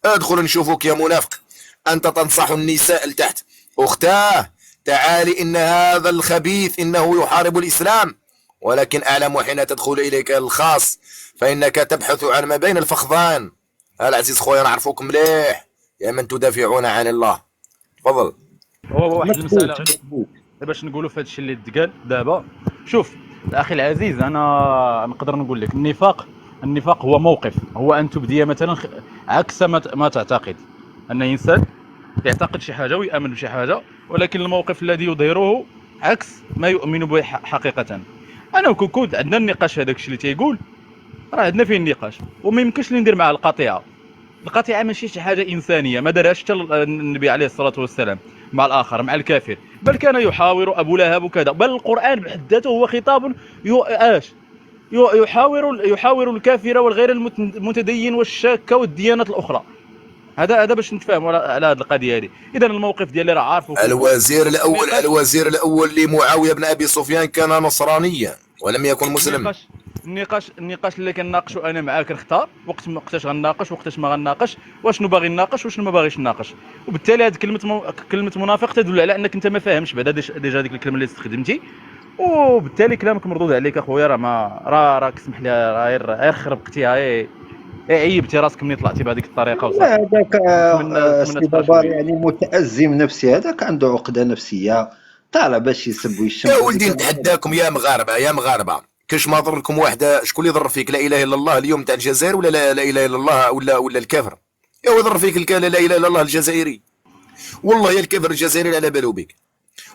ادخل نشوفك يا منافق. أنت تنصح النساء لتحت. أختاه، تعالي، إن هذا الخبيث إنه يحارب الإسلام، ولكن أعلم حين تدخل إليك الخاص فإنك تبحث عن ما بين الفخذان. العزيز خويا نعرفوك مليح يا من تدافعون عن الله. تفضل. هو واحد المساله غير مظبوط. باش نقولوا في هذا الشيء اللي تقال دابا. شوف اخي العزيز، انا نقدر نقول لك النفاق هو موقف، هو ان تبدي مثلا عكس ما تعتقد. ان انسان يعتقد شي حاجه ويامن بشي حاجه، ولكن الموقف الذي يظهره عكس ما يؤمن به حقيقه. انا وكوكود عندنا النقاش في هذاك الشيء اللي تيقول، راه عندنا فيه النقاش، وما يمكنش ندير مع القطيعه. القطيعه ماشي شي حاجه انسانيه، ما دارهاش حتى النبي عليه الصلاه والسلام مع الاخر، مع الكافر، بل كان يحاور ابو لهب وكذا. بل القران بحد ذاته هو خطاب يحاور الكافر والغير المتدين والشاك والديانات الاخرى. هذا باش نتفاهموا على هذه القضيه هذه. اذا الموقف ديالي راه عارفه. الوزير الاول لمعاويه بن ابي سفيان كان نصرانيا ولم يكن مسلم. النقاش اللي كنناقشوا انا معاك نختار وقتاش غنناقش وقتاش ما غنناقش، واشنو باغي نناقش واشنو ما باغيش نناقش. وبالتالي هذه كلمه منافق تدل على انك انت ما فاهمش بعدا ديجا ديك الكلمه اللي استخدمتي، وبالتالي كلامك مردود عليك اخويا. راه ما راك اسمح لي، غير خربقتيها، عيبتي راسك ملي طلعتي بهذيك الطريقه لا وصافي. هذاك نتمنى سي تبقى بابار شويه. يعني متأزم نفسي، هذاك عنده عقدة نفسية، طالع باش يسب ويشتم. يا هذيك ولدي نتحداكم يا مغاربه، يا مغاربه، كاش ما ضركم واحده؟ شكون اللي ضر فيك؟ لا اله الا الله اليوم تاع الجزائر، ولا لا اله الا الله ولا الكافر؟ يا ضر فيك لا اله الا الله الجزائري. والله يا الكافر الجزائري على بالو بك،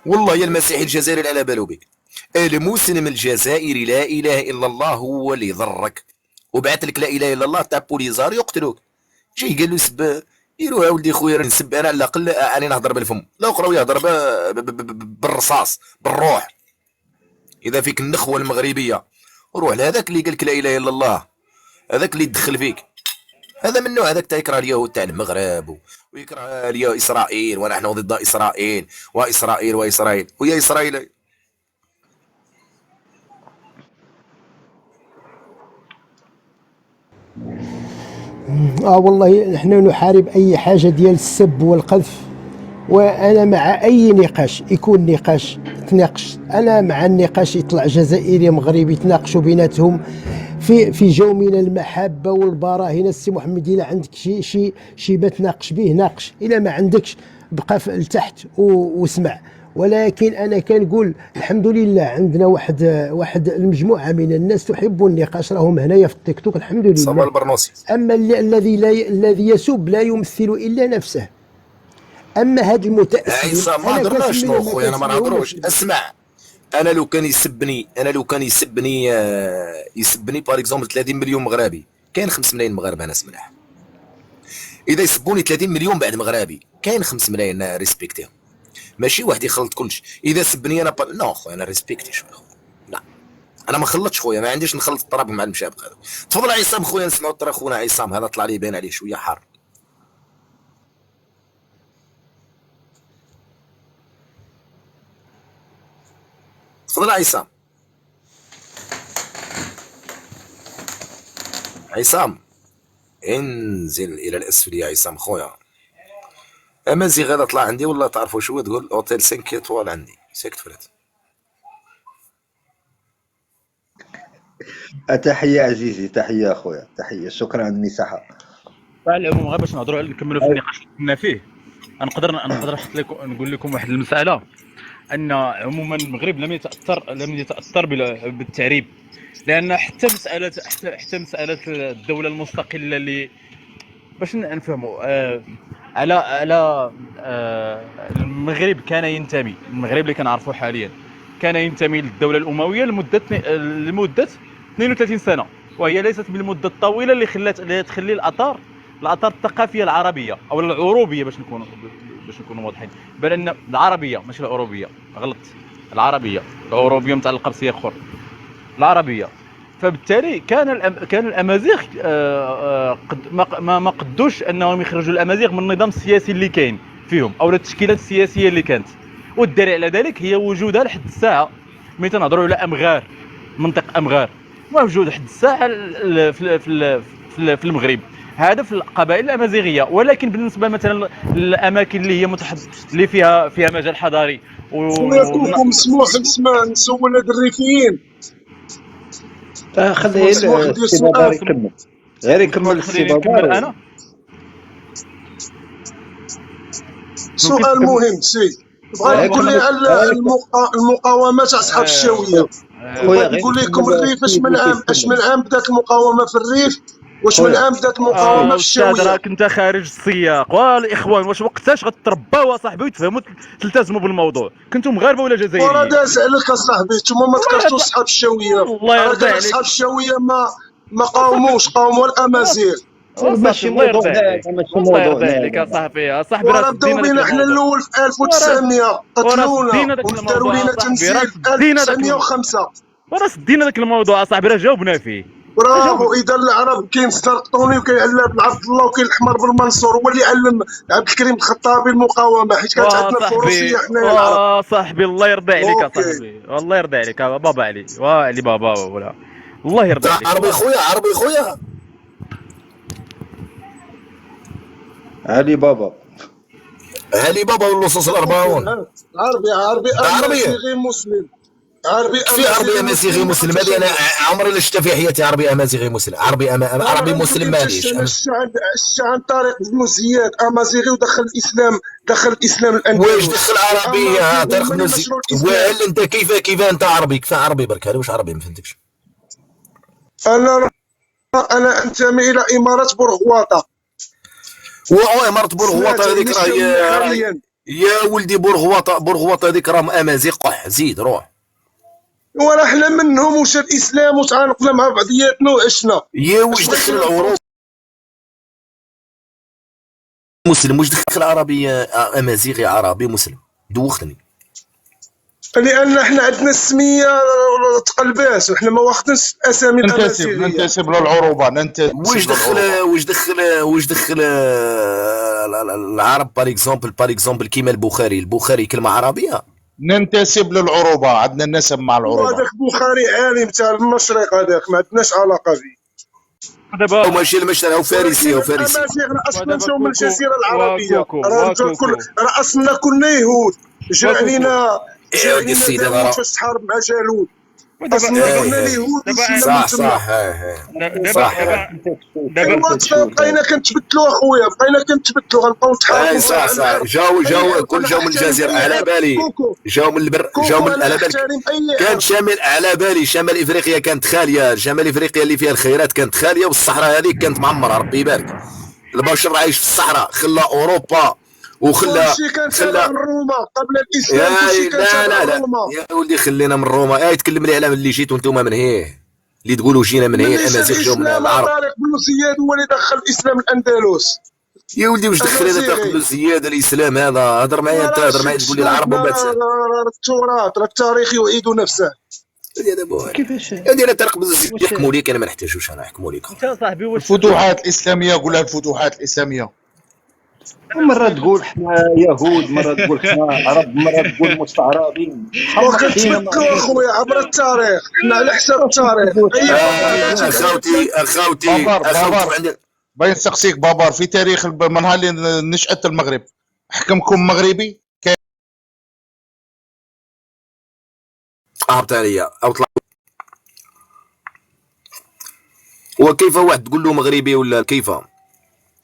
والله يا المسيحي الجزائري على بالو بك. المسلم الجزائري لا اله الا الله هو اللي ضرك، وبعث لك لا اله الا الله تاع بوليزار يقتلوك. جاي قال له سب، يروح يا ولدي خويا نسب انا على الاقل اني نهضر بالفم، لا اخرى يهضر بالرصاص بالروح. اذا فيك النخوه المغربيه روح لهذاك اللي قال لك لا اله الا الله، هذاك اللي يدخل فيك. هذا من نوع هذاك تاع يكره اليهود تاع المغرب ويكره اسرائيل، ونحن ضد اسرائيل واسرائيل واسرائيل ويا اسرائيل. والله نحن نحارب أي حاجة ديال السب والقذف، وأنا مع أي نقاش يكون نقاش تناقش. أنا مع النقاش، يطلع جزائري مغربي تناقشوا بيناتهم في جو من المحبة والبراهين. السي محمد إلا عندك شي بتناقش به ناقش، إلا ما عندكش بقى لتحت واسمع. ولكن انا كنقول الحمد لله عندنا واحد المجموعه من الناس تحب النقاش، راهم هنايا في التيك توك الحمد لله. صباح البرنوسي. اما الذي يسب لا يمثل الا نفسه. اما هاد المتأسف عيسى ما هضرناش شنو خويا، انا ما نهضروش. اسمع، انا لو كان يسبني بار اكزومبل 30 مليون مغربي، كاين 5 ملايين مغاربه ناس ملاح. اذا يسبوني 30 مليون بعد مغربي، كاين 5 ملايين ريسبكتيهم. ماشي واحد يخلط كلش. اذا سبني انا نو خويا انا ريسبكتي شويه خويا. لا انا ما خلطش خويا، ما عنديش نخلط الطراب مع المشابك هذا. تفضل عصام خويا نسمعوا الطريق. خونا عصام هذا طلع لي باين عليه شويه حار. تفضل عصام. عصام انزل الى الاسفل يا عصام خويا. امازيغ هذا طلع عندي ولا تعرفوا شو تقول؟ اوتيل 5 ايطوال عندي سيكت فريت. تحية عزيزي، تحية أخويا، تحية، شكرا على المساحة. على العموم غير باش نهضروا نكملوا في النقاش اللي كنا فيه، نقدر نحط لكم نقول لكم واحد المساله، ان عموما المغرب لم يتاثر بالتعريب، لان حتى مساله الدوله المستقله اللي باش نفهموا على المغرب كان ينتمي، المغرب اللي كنعرفوه حاليا كان ينتمي للدوله الامويه لمده 32 سنه، وهي ليست بالمده الطويله اللي تخلي الاثار الثقافيه العربيه او العروبيه، باش نكونوا واضحين، بل ان العربيه ماشي العروبيه، غلط، العربيه متعلقه بسياق اخر، العربيه. فبالتالي كان الامازيغ ما قدوش انهم يخرجوا الامازيغ من النظام السياسي اللي كاين فيهم او التشكيلات السياسيه اللي كانت، والدليل على ذلك هي وجودها لحد الساعه. ملي تنهضروا على امغار، منطقه امغار موجود لحد الساعه في المغرب، هذا في القبائل الامازيغيه. ولكن بالنسبه مثلا للاماكن اللي هي اللي فيها مجال حضاري خويا كوكو مسموح نسول هاد الريفيين؟ خليه مسموح ندير السي سؤال؟ بابار يكمل، غير يكمل السي خليني نكمل بابار. انا. سؤال مهم سي، بغا تقول لي على المقاومه تاع اصحاب الشاويه. خويا بغيت نقول لكم غير الريف اش من عام بدات المقاومه في الريف، واش من خويا. عام بدات المقاومه في استاذ الشاويه. راك انت خارج السياق. والاخوان واش وقتاش غترباو اصاحبي وتفهموا تلتزموا بالموضوع؟ كنتم مغاربه ولا ورا جزائريين؟ داز عليك اصاحبي، نتوما ما ذكرتوش اصحاب الشاويه. الله يرضى راه عليك. اصحاب الشاويه ما قاوموش، قاوموا الامازيغ. ماشي الله موضوع يرضى عليك. ماشي الله موضوع يرضى عليك يا صاحبي ورا راه بداو سدينا بينا داك حنا الموضوع. الاول في 1900 قتلونا سدينا داك وداروا الموضوع لينا أصاحبي، تنزيل راه في سدينا داك 1905. وراه سدينا داك الموضوع اصاحبي، راه جاوبنا فيه. برافو. اذا العرب كاين الزرقطوني وكاين علاب بن عبد الله وكاين الحمر بن منصور، هو اللي علم عبد الكريم الخطابي المقاومه، حيت كانت عندنا الفروسيه حنايا العرب. صاحبي الله يرضى عليك يا أوكي. صاحبي، الله يرضى عليك يا بابا علي وعلي بابا ولا الله يرضى عليك. عربي خويا، عربي خويا. علي بابا. علي بابا واللصوص الأربعون. عربي امازيغي مسلم. عربي في عربي امازيغي مسلم، هذه انا عمري لا شفت في حياتي. عربي امازيغي مسلم، عربي مسلم ماليش. الشيخ عن طريق بن زياد امازيغي ودخل الاسلام، الاندلس. واش دخل عربيه طريق بن زياد؟ وهل انت كيف انت عربي؟ كيف عربي برك؟ هذا واش عربي؟ ما فهمتكش. انا انتمي الى اماره بورغواطه. اماره بورغواطه هذيك راه يا ولدي بورغواطه هذيك راهم امازيغ قح. زيد روح. وراه حنا منهم وشا الاسلام وتعانقنا مع بعضياتنا وعشنا. يا واش دخل العروب مسلم؟ واش دخل عربي امازيغي عربي مسلم؟ دوختني. لان احنا عندنا السميه تقلبات وحنا ما واخدينش اسامي الامازيغيه. ننتسب للعروبه. واش دخل العرب باغ اكزومبل كيما البخاري كلمه عربيه. ننتسب للعروبه، عندنا النسب مع العروبه. هذاك بخاري عالم تاع المشرق، هذاك ما عندناش علاقه به. دابا ماشي المشرق، هو فارسي. الامازيغ اصلا جاو من الجزيره العربيه. وكوكو. راه اصلنا كنا يهود. جا علينا السيد هذا داوود فاش تحارب مع جالوت. اصلا كنا اليهود صح. بقينا كنتبدلوا اخويا، غنبقاو نتحاربوا. صح. جاو من الجزيره على بالي. جاو من البر، على بالي. كان شمال على بالي. شمال افريقيا كانت خاليه، شمال افريقيا اللي فيها الخيرات كانت خاليه، والصحراء هذيك كانت معمره. ربي يبارك. البشر عايش في الصحراء، خلى اوروبا وخلى روما قبل الاسلام. لا يا ولدي خلينا من روما. يتكلم لي على اللي جيتوا انتم من هيه، اللي تقولوا جينا من هيه. الامازيغ جاوا من العرب. طارق بن زياد هو اللي دخل الاسلام الاندلس. يا ولدي واش دخل هذا طارق بن زياد الاسلام هذا؟ هضر معايا انت، هضر معايا تقول لي العرب ومن بعد التراث. التاريخ يعيد نفسه. كيفاش هذه انا طارق بن زياد يحكموا ليك، انا ما نحتاجوش انا نحكموا ليك. انت صاحبي واش الفتوحات الاسلاميه، قولها الفتوحات الاسلاميه. مرة تقول حنا يهود، مرة تقول حنا عرب، مرة تقول مستعربين. وكنتبدلوا اخويا عبر التاريخ، حنا على حساب التاريخ. اخوتي بابار باين نسقسيك بابار، في تاريخ من نهار اللي نشأت المغرب حكمكم مغربي؟ هبط عليا او طلع. وكيف واحد تقول له مغربي ولا كيف؟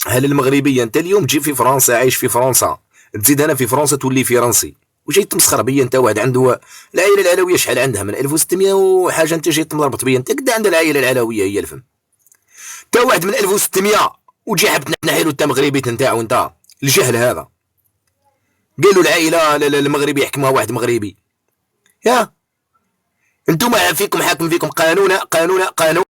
هل المغربيه انت اليوم تجي في فرنسا، عايش في فرنسا، تزيد انا في فرنسا تولي فرنسي، وجاي تمسخر بيا انت؟ واحد عنده العائله العلويه شحال عندها؟ من 1600 وحاجه، انت جاي تمربط بيا انت قد عندها العائله العلويه هي الفهم. انت واحد من 1600 وتجي حاب تنحي له انت مغربي نتاعو انت. الجهل هذا. قالوا العائله المغربي يحكمها واحد مغربي. يا انتم فيكم حاكم فيكم قانون